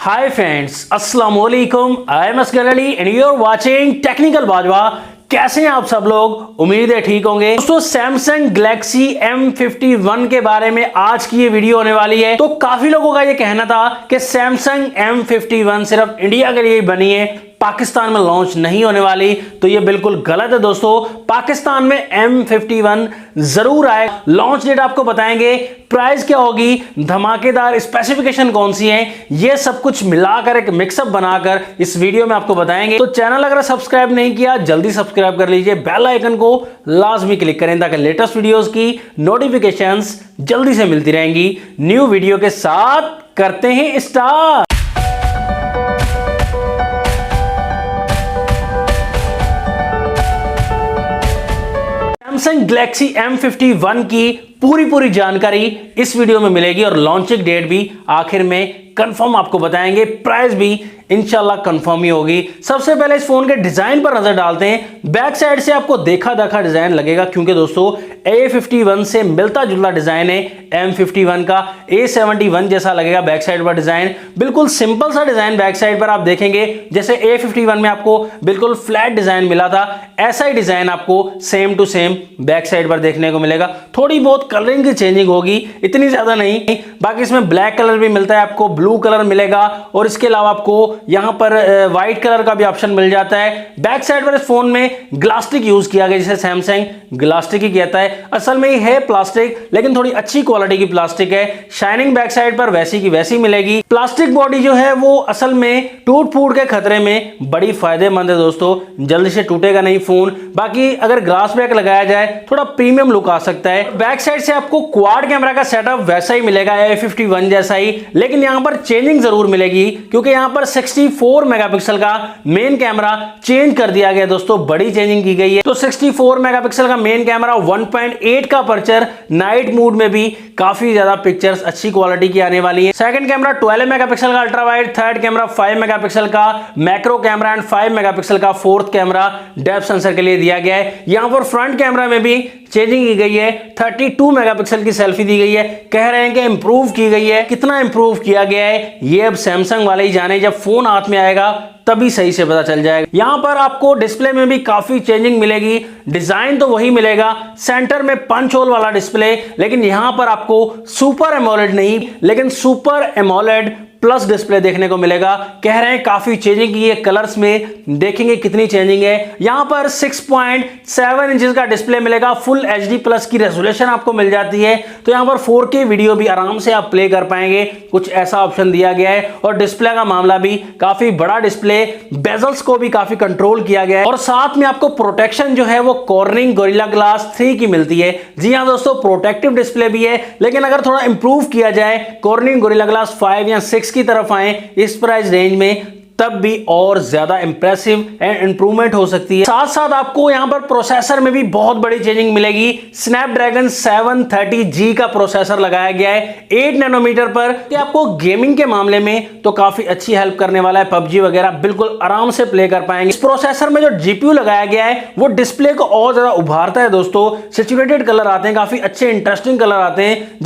Hi friends, Assalamualaikum. I am Asghar Ali and you are watching Technical Bajwa. कैसे हैं आप सब लोग? उम्मीद है ठीक होंगे। दोस्तों सैमसंग गैलेक्सी M51 के बारे में आज की ये वीडियो होने वाली है। तो काफी लोगों का ये कहना था कि सैमसंग M51 सिर्फ इंडिया के लिए ही बनी है, पाकिस्तान में लॉन्च नहीं होने वाली। तो ये बिल्कुल गलत है दोस्तों। पाकिस्तान में M51 जरूर आए। लॉन्च डेट आपको बताएंगे, प्राइस क्या होगी, धमाकेदार स्पेसिफिकेशन कौन सी है, ये सब कुछ मिलाकर एक मिक्सअप बनाकर इस वीडियो में आपको बताएंगे। तो चैनल अगर सब्सक्राइब नहीं किया जल्दी सब्सक्राइब कर लीजिए, बेल आइकन को लाजमी क्लिक करें ताकि लेटेस्ट वीडियोस की नोटिफिकेशंस जल्दी से मिलती रहेंगी। न्यू वीडियो के साथ करते हैं स्टार्ट। सैमसंग गैलेक्सी M51 की पूरी जानकारी इस वीडियो में मिलेगी और लॉन्चिंग डेट भी आखिर में कंफर्म आपको बताएंगे, प्राइस भी इंशाल्लाह कंफर्म ही होगी। सबसे पहले इस फोन के डिजाइन पर नजर डालते हैं। बैक साइड से आपको देखा देखा डिजाइन लगेगा क्योंकि दोस्तों A51 से मिलता जुलता डिजाइन है M51 का। A71 जैसा लगेगा बैक साइड पर डिजाइन, बिल्कुल सिंपल सा डिजाइन बैक साइड पर आप देखेंगे। जैसे A51 में आपको बिल्कुल फ्लैट डिजाइन मिला था, ऐसा ही डिजाइन आपको same to same back side पर देखने को मिलेगा। थोड़ी बहुत कलरिंग की चेंजिंग होगी, इतनी ज्यादा नहीं। बाकी इसमें ब्लैक कलर भी मिलता है आपको, ब्लू कलर मिलेगा और इसके अलावा आपको यहां पर व्हाइट कलर का भी ऑप्शन मिल जाता है। बैक साइड पर इस फोन में ग्लास्टिक यूज किया गया, जिसे सैमसंग ग्लास्टिक ही कहता है। असल में ये है प्लास्टिक, लेकिन थोड़ी अच्छी क्वालिटी की प्लास्टिक है। शाइनिंग बैक साइड पर वैसी की वैसी मिलेगी। प्लास्टिक बॉडी जो है वो असल में टूट फूट के खतरे में बड़ी फायदेमंद है दोस्तों, जल्दी से टूटेगा नहीं फोन। बाकी अगर ग्लास बैक लगाया जाए थोड़ा प्रीमियम लुक आ सकता है। बैक साइड से आपको क्वाड कैमरा का सेटअप वैसा ही मिलेगा A51 जैसा ही, लेकिन यहां पर चेंजिंग जरूर मिलेगी क्योंकि यहां पर 64 मेगापिक्सल का मेन कैमरा चेंज कर दिया गया दोस्तों, बड़ी चेंजिंग की गई है। तो 64 मेगापिक्सल का मेन कैमरा, 1.8 का अपर्चर, नाइट मोड में भी काफी ज्यादा पिक्चर्स अच्छी क्वालिटी की आने वाली है। सेकंड कैमरा 12 मेगापिक्सल का ultra wide, third camera 5 megapixel का मैक्रो कैमरा एंड 5 मेगापिक्सल का फोर्थ कैमरा डेप्थ सेंसर के लिए दिया गया है। यहां पर फ्रंट कैमरा में भी चेंजिंग की गई है, 32 मेगापिक्सल की सेल्फी दी गई है। कह रहे हैं कि इंप्रूव की गई है, कितना इंप्रूव किया गया है ये अब सैमसंग वाले ही जाने, जब फोन हाथ में आएगा तभी सही से पता चल जाएगा। यहां पर आपको डिस्प्ले में भी काफी चेंजिंग मिलेगी। डिजाइन तो वही मिलेगा, सेंटर में पंच होल वाला डिस्प्ले, लेकिन यहां पर आपको सुपर एमोलेड नहीं लेकिन सुपर एमोलेड प्लस डिस्प्ले देखने को मिलेगा। कह रहे हैं काफी चेंजिंग की है, कलर्स में देखेंगे कितनी चेंजिंग है। यहां पर 6.7 इंचेस का डिस्प्ले मिलेगा, फुल HD प्लस की रेजोल्यूशन आपको मिल जाती है। तो यहां पर 4K वीडियो भी आराम से आप प्ले कर पाएंगे, कुछ ऐसा ऑप्शन दिया गया है। और डिस्प्ले का मामला भी काफी बड़ा डिस्प्ले, बेजल्स को भी काफी कंट्रोल किया गया है। और साथ में आपको प्रोटेक्शन जो है वो कॉर्निंग गोरिल्ला ग्लास 3 की मिलती है। जी हाँ दोस्तों, प्रोटेक्टिव डिस्प्ले भी है, लेकिन अगर थोड़ा इंप्रूव किया जाए, कॉर्निंग गोरिल्ला ग्लास 5 या 6 की तरफ आए इस प्राइस रेंज में, तब भी और ज्यादा इंप्रेसिव एंड इंप्रूवमेंट हो सकती है। साथ साथ आपको यहां पर प्रोसेसर में भी बहुत बड़ी चेंजिंग मिलेगी। स्नैपड्रैगन 730G का प्रोसेसर लगाया गया है 8 नैनोमीटर पर। कि आपको गेमिंग के मामले में तो काफी अच्छी हेल्प करने वाला है, PUBG वगैरह बिल्कुल आराम से प्ले कर पाएंगे। इस प्रोसेसर में जो GPU लगाया गया है वो डिस्प्ले को और ज्यादा उभारता है दोस्तों। सैचुरेटेड कलर आते हैं, काफी अच्छे इंटरेस्टिंग कलर आते हैं।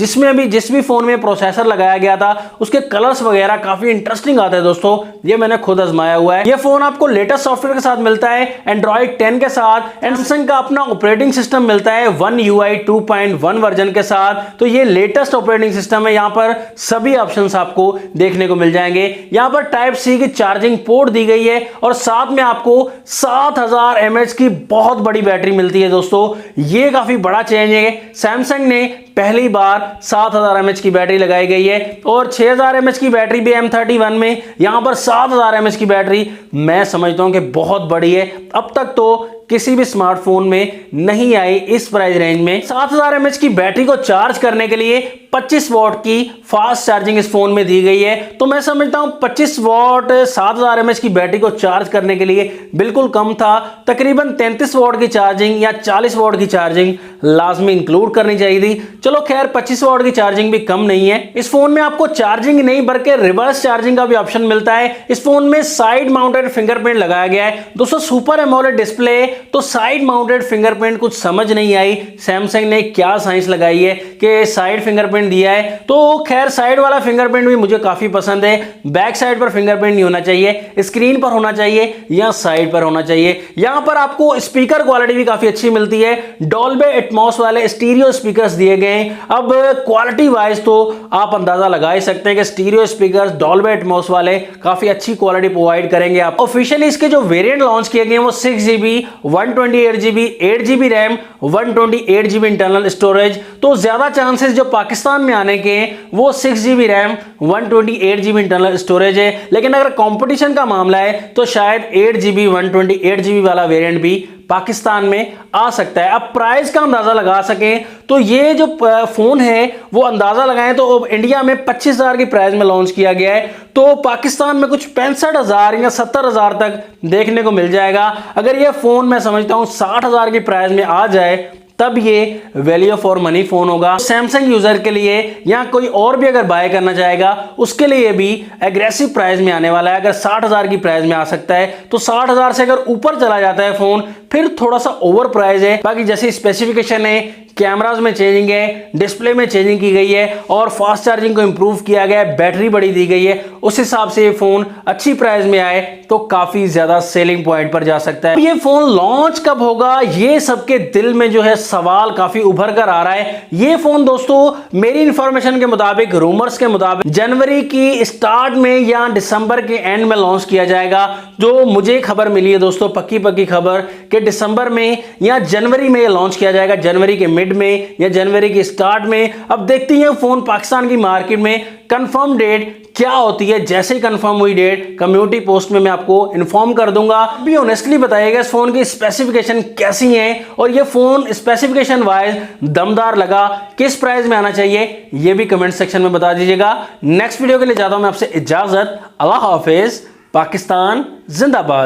जिस भी फोन में प्रोसेसर लगाया गया था उसके कलर्स वगैरह काफी इंटरेस्टिंग आते हैं दोस्तों, ये मैंने खुद आजमाया हुआ है। ये फोन आपको लेटेस्ट सॉफ्टवेयर के साथ मिलता है, एंड्रॉइड 10 के साथ। सैमसंग का अपना ऑपरेटिंग सिस्टम मिलता है One UI 2.1 वर्जन के साथ। तो ये लेटेस्ट ऑपरेटिंग सिस्टम है। यहां पर सभी ऑप्शंस आपको देखने को मिल जाएंगे। यहां पर Type-C की चार्जिंग पोर्ट दी गई है और साथ में आपको 7000 mAh की बहुत बड़ी बैटरी मिलती है दोस्तों। ये काफी बड़ा चेंज है, सैमसंग ने पहली बार 7000 mAh की बैटरी लगाई गई है। और 6000 mAh की बैटरी भी M31 में, यहां पर 7000 mAh की बैटरी मैं समझता हूं कि बहुत बड़ी है। अब तक तो किसी भी स्मार्टफोन में नहीं आई इस प्राइस रेंज में। 7000 mAh की बैटरी को चार्ज करने के लिए 25 वॉट की फास्ट चार्जिंग इस फोन में दी गई है। तो मैं समझता हूं 25 वॉट 7000 mAh की बैटरी को चार्ज करने के लिए बिल्कुल कम था। तकरीबन 33 वॉट की चार्जिंग या 40 वॉट की चार्जिंग लाजमी इंक्लूड करनी चाहिए थी। चलो खैर 25 वॉट की चार्जिंग भी कम नहीं है। इस फोन में आपको चार्जिंग नहीं बल्कि रिवर्स चार्जिंग का भी ऑप्शन मिलता है। इस फोन में साइड माउंटेड फिंगरप्रिंट लगाया गया है दोस्तों। सुपर एमोलेड डिस्प्ले तो साइड माउंटेड फिंगरप्रिंट कुछ समझ नहीं आई, सैमसंग ने क्या साइंस लगाई है कि साइड फिंगरप्रिंट फिंगरप्रिंट दिया है। तो खैर साइड वाला फिंगरप्रिंट भी मुझे काफी पसंद है। बैक साइड पर फिंगरप्रिंट नहीं होना चाहिए, स्क्रीन पर होना चाहिए या साइड पर होना चाहिए। यहां पर आपको स्पीकर क्वालिटी भी काफी अच्छी मिलती है, डॉल्बे एटमॉस वाले स्टीरियो स्पीकर्स दिए गए हैं। अब क्वालिटी वाइज तो आप अंदाजा लगा ही सकते हैं कि स्टीरियो स्पीकर्स डॉल्बे एटमॉस वाले काफी अच्छी क्वालिटी प्रोवाइड करेंगे आप। ऑफिशियली इसके जो वेरिएंट लॉन्च किए गए वो 6GB 128GB 8GB RAM 128GB internal storage. तो ज्यादा चांसेस जो पाकिस्तान में आने के वो 6GB RAM 128GB internal storage है। लेकिन अगर कंपटीशन का मामला है तो शायद 8GB 128GB वाला वेरिएंट भी पाकिस्तान में आ सकता है। अब प्राइस का अंदाजा लगा सकें तो ये जो फोन है वो अंदाजा लगाएं तो इंडिया में 25,000 की प्राइस में लॉन्च किया गया है, तो पाकिस्तान में कुछ 65,000 या 70,000 तक देखने को मिल जाएगा। अगर ये फोन मैं समझता हूं 60,000 की प्राइस में आ जाए तब ये वैल्यू फॉर मनी फोन होगा। सैमसंग यूजर के लिए या कोई और भी अगर बाय करना चाहेगा उसके लिए भी एग्रेसिव प्राइस में आने वाला है। अगर 60,000 की प्राइस में आ सकता है तो 60,000 से अगर ऊपर चला जाता है फोन फिर थोड़ा सा ओवर प्राइस है। बाकी जैसे स्पेसिफिकेशन है, कैमराज में चेंजिंग है, डिस्प्ले में चेंजिंग की गई है और फास्ट चार्जिंग को इंप्रूव किया गया है, बैटरी बड़ी दी गई है, उस हिसाब से ये फोन अच्छी प्राइस में आए तो काफी ज्यादा सेलिंग पॉइंट पर जा सकता है। ये फोन लॉन्च कब होगा ये सबके दिल में जो है सवाल काफी उभर कर आ रहा है। ये फोन दोस्तों मेरी इंफॉर्मेशन के मुताबिक, रूमर्स के मुताबिक जनवरी की स्टार्ट में या दिसंबर के एंड में लॉन्च किया जाएगा। जो मुझे खबर मिली है दोस्तों, पक्की खबर कि दिसंबर में या जनवरी में लॉन्च किया जाएगा, जनवरी के मिड में या जनवरी के स्टार्ट में। अब देखते हैं फोन पाकिस्तान की मार्केट में कंफर्म डेट क्या होती है। जैसे ही कंफर्म हुई डेट कम्युनिटी पोस्ट में मैं आपको इन्फॉर्म कर दूंगा। अभी ऑनेस्टली बताइएगा इस फोन की स्पेसिफिकेशन कैसी है और ये फोन स्पेसिफिकेशन वाइज दमदार लगा, किस प्राइस में आना चाहिए ये भी कमेंट सेक्शन में बता दीजिएगा। नेक्स्ट वीडियो के लिए चाहता हूं मैं आपसे इजाजत। अल्लाह हाफिज, पाकिस्तान जिंदाबाद।